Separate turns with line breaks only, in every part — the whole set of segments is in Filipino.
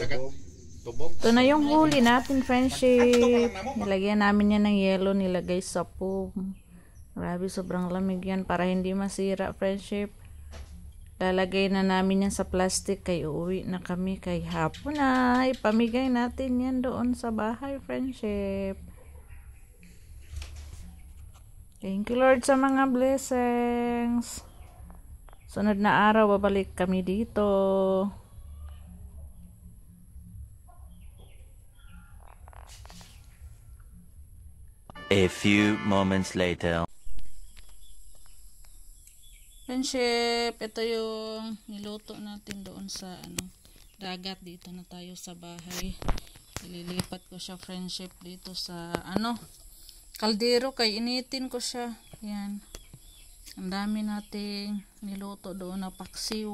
Ito na yung huli natin, friendship. Nilagyan namin yan ng yelo, nilagay sa foam. Grabe, sobrang lamig yan para hindi masira, friendship. Lalagay na namin yan sa plastic kay uuwi na kami kay hapon na. Ipamigay natin yan doon sa bahay, friendship. Thank you, Lord, sa mga blessings. Sunod na araw, babalik kami dito.
A few moments later.
Friendship, ito yung niluto natin doon sa dagat. Dito na tayo sa bahay. Ililipat ko siya, friendship, dito sa kaldero, kay initin ko siya. Yan. Ang dami nating niluto doon na paksiw.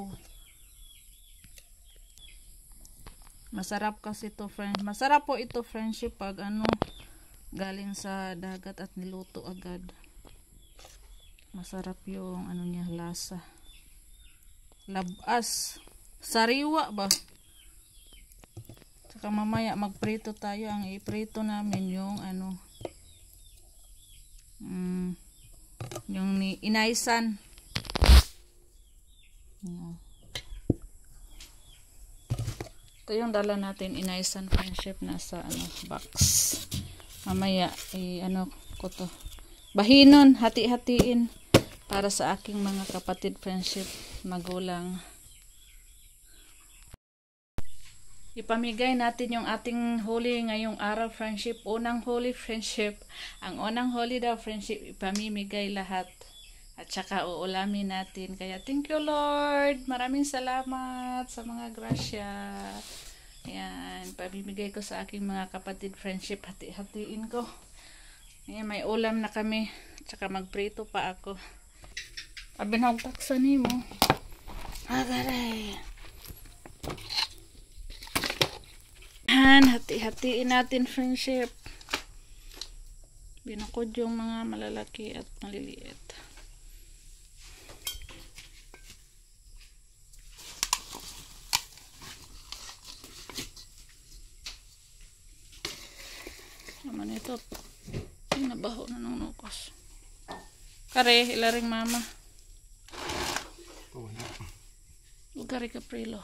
Masarap kasi ito, friend. Masarap po ito, friendship, pag galing sa dagat at niluto agad. Masarap yung niya, lasa. Labas. Sariwa ba? Saka mamaya magprito tayo. Ang iprito namin yung yung inaysan. Ito yung dala natin, inaysan, friendship, nasa box. Mamaya ko to. Bahinon, hati-hatiin para sa aking mga kapatid, friendship, magulang. Ipamigay natin yung ating huli ngayong araw, friendship. Unang huli, friendship. Ang unang huli daw, friendship, ipamimigay lahat. At saka uulamin natin. Kaya thank you, Lord. Maraming salamat sa mga grasya. Ayan, pamimigay ko sa aking mga kapatid, friendship. Hati-hatiin ko. Ayan, may ulam na kami. Tsaka magprito pa ako. Abinagtaksan mo. Agaray. Ayan, hati-hatiin natin, friendship. Binakod yung mga malalaki at maliliit. Naman ito. Nabaho na ng nukos. Kare, ilaring mama. Ugari ka prilo.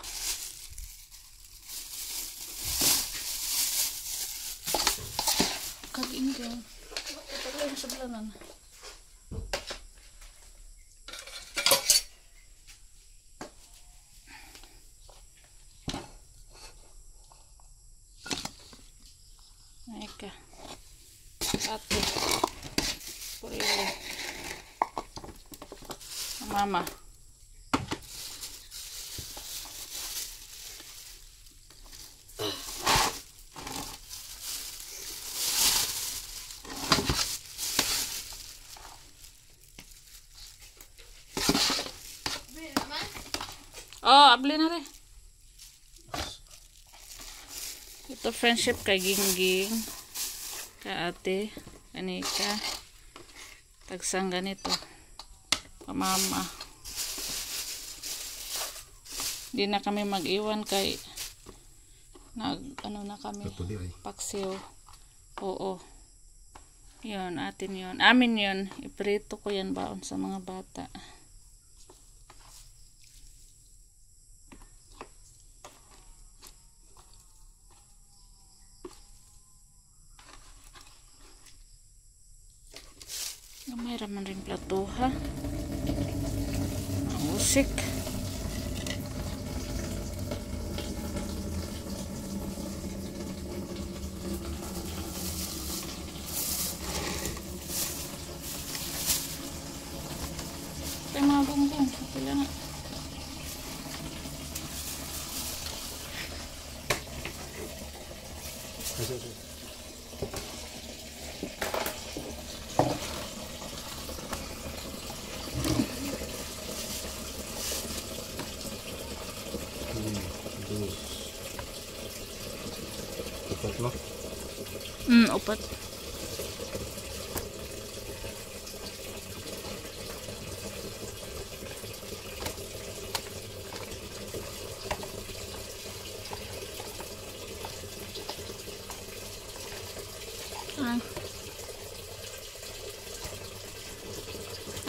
Kag-inggan. Ito lang sa balanan. Eka. Ate. Purilo. Mama. Oh, abli na rin. Ito, friendship, kay Gingging, ka ate, kanika, tagsang ganito, pamama. Di na kami mag-iwan kay na kami, paksiw. Oo. Yun, atin yun. Amin yun. Iprito ko yan baon sa mga bata. May raman rin plato, ha? Ang usik. Kaya mga bongbong. Pila nga.
Upat mo?
Upat.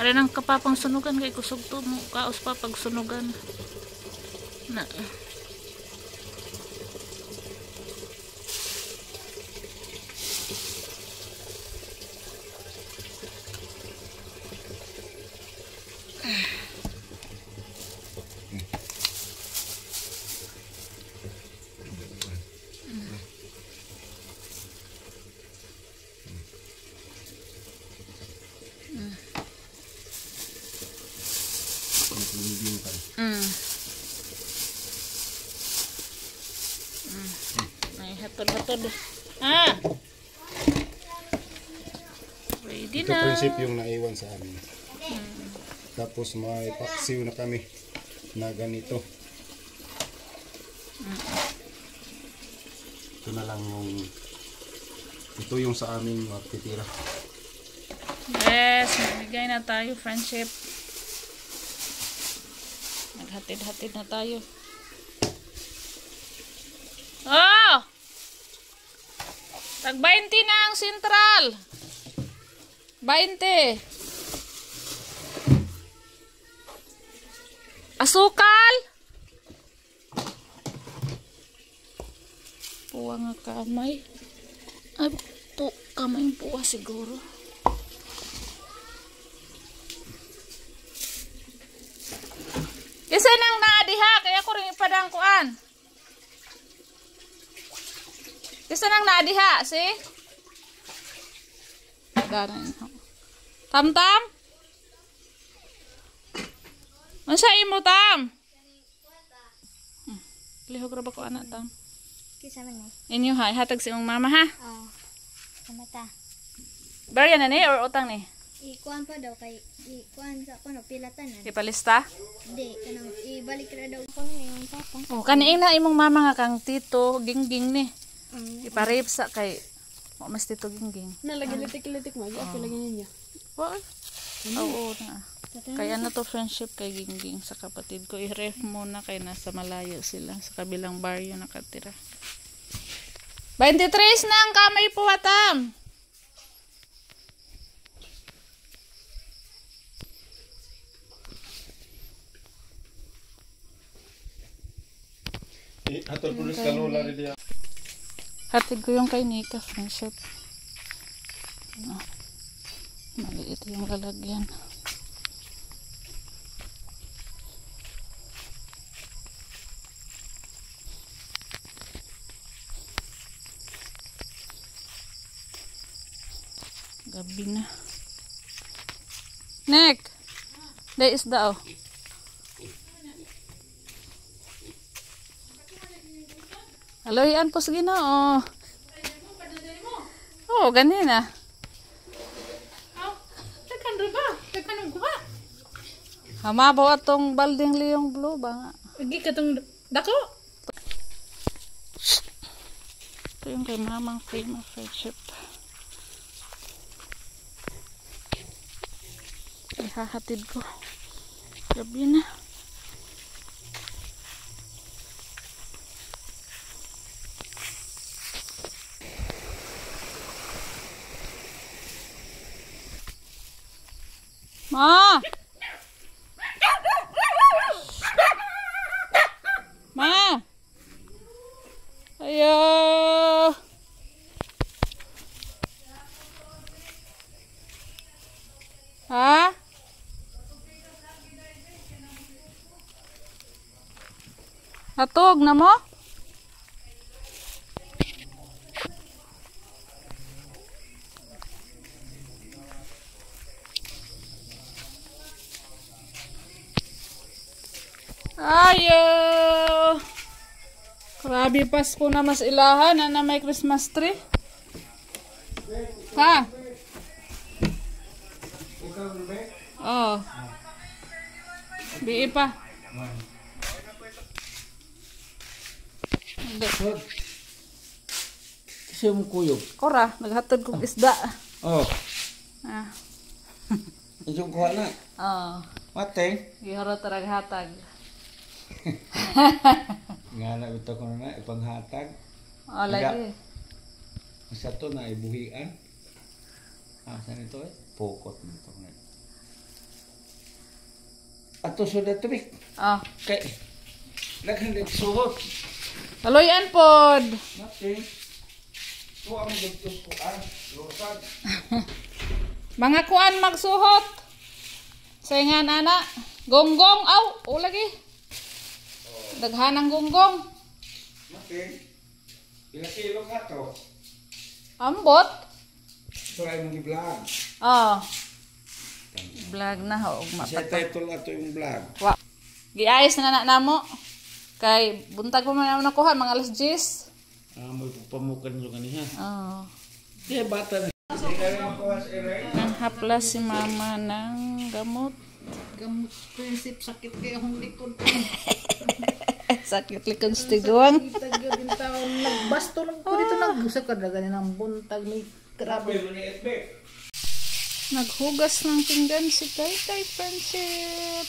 Para nang kapapang sunugan kay kusog to mo. Kaos pa pag sunugan. Na. Ay, hatod-hatod. Ah! Ready
Ito
na.
prinsipyong naiwan sa amin. Tapos may paksiw na kami na ganito. Ito na lang yung ito yung sa aming matitira.
Yes, magbigay na tayo, friendship. Naghatid-hatid na tayo. Oh! Tag 20 na ang sentral. 20. Asukal. Puwa nga kamay. Ay, kamay puwa siguro. Isa nang naadiha, kaya ko rin ipadangkuan. Isa nang naadiha, see? Tam-tam? Masa imo, Tam? Lihog ra ba ko anak, Tam?
Kisa man
Inyo ha, ihatag si mong mama ha?
Oh. Kamata.
Barya na ni or utang ni?
Ikuan pa daw kay ikuan sa kuno pilatan na.
Ipalista?
Di kanang ibalik ra daw ko ni yung papa.
Oh, kaniing na imong mama nga kang tito, gingging ni.
Mm.
Iparip sa kay mas tito gingging.
Nalagyan litik-litik mo. Ako lagi ninyo.
What? Oo na. Kaya na to friendship kay gingging sa kapatid ko. I-ref muna kay nasa malayo sila. Sa kabilang baryo nakatira. 23 na ang kamay po, Hatam.
Hatol pulis ka lola rin diya.
Hatid ko yung kay Nika, friendship. Ano? Maliit yung lalagyan. Gabi na. Nick! There is the Aloyan po sige na, oh. Oh, ganin na. Hamabaw atong balding liyong blue ba nga?
Agi katong dako.
Ito yung kay mamang frame of friendship. Ihahatid ko. Gabi na. Ma! Ma! Ayo! Ha? Natog na mo? Ayo! Grabe Pasko na mas ilahan na may Christmas tree. Ha? Oh. Bii pa. Hindi.
Kasi mo kuyog.
Kora, naghatod kong isda.
Oh,
Ah.
yung kuha na.
Oh.
Mateng.
Giharo tarag hatag.
Nga na ito ko na ipanghatag.
Oh, lagi.
Masa to na ibuhian. Saan ito eh? Pokot nito na. ato sudah tubig.
Oh.
Kay daghan din suhot.
Kaloyan pod.
Nothing. So ang gusto ko losad.
Mga kuan magsuhot. Saingan ana. Gonggong aw, o lagi. Daghanang gonggong.
Nothing. Pila kilo ka to?
Ambot.
Try mo gi-vlog.
Oh. Vlog na ho ug
Sa
mapatay.
title ato yung vlog.
Wa. Giayos na namo. Kay buntag pa man ako nakuha mga alas 10.
Mo pamukan yung kaniya.
Oh.
Kaya bata na. Hindi ka rin makuha sa ere.
Nanghaplas si mama ng gamot.
Gamot prinsip sakit kaya akong likod ko.
Sakit likod sa tiguang.
Taga din taon nagbasto lang ko dito nag-usap ka daga ng buntag may grabe.
Sabi mo ni Edbeck.
Naghugas ng pinggan si Tay Friendship.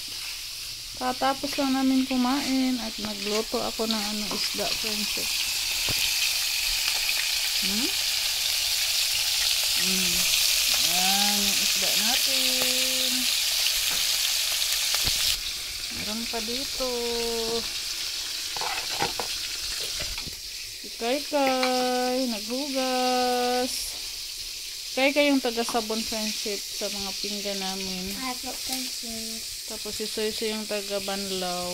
Tatapos lang namin kumain at nagluto ako ng isda Friendship. Yan yung isda natin. Meron pa dito. Si Kai naghugas. Kai yung taga-sabon Friendship sa mga pinggan namin.
Apo friendship.
Tapos si Soy yung taga-banlaw.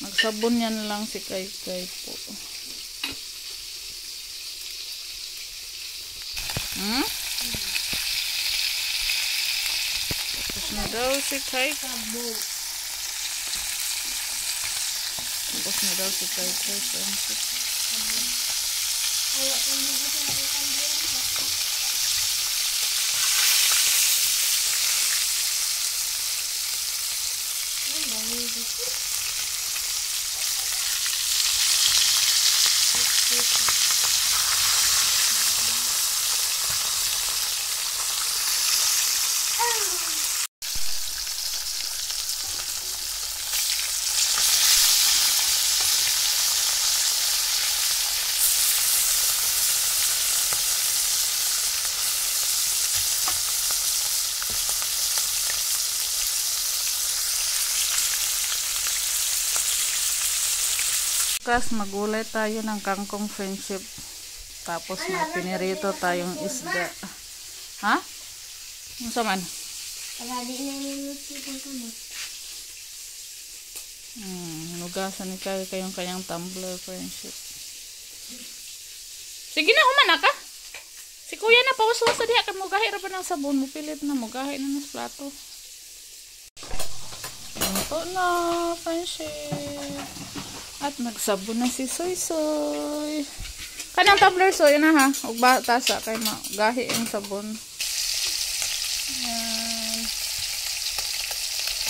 Magsabon yan lang si Kai po. Tapos na daw si Kai. Tapos na daw si Kai Friendship. Bukas magulay tayo ng kangkong Friendship. Tapos may pinirito tayong isda. Ha? Ano sa man?
Para di na nilusipon ka mo.
Hinugasan ni Kai kayong kanyang tumbler Friendship. Sige na, humana ka. Si kuya na pawas-was diha kay mugahi ra ba ng sabon mo pilit na mugahi na ng plato. Ito na Friendship. At nagsabon na si Soy. Kanang tumbler Soy na ha. Ug tasa kay magahi ang sabon. Yan.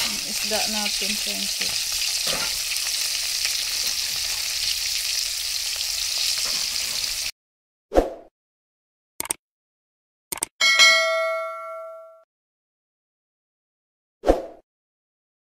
Ang isda natin Friendship.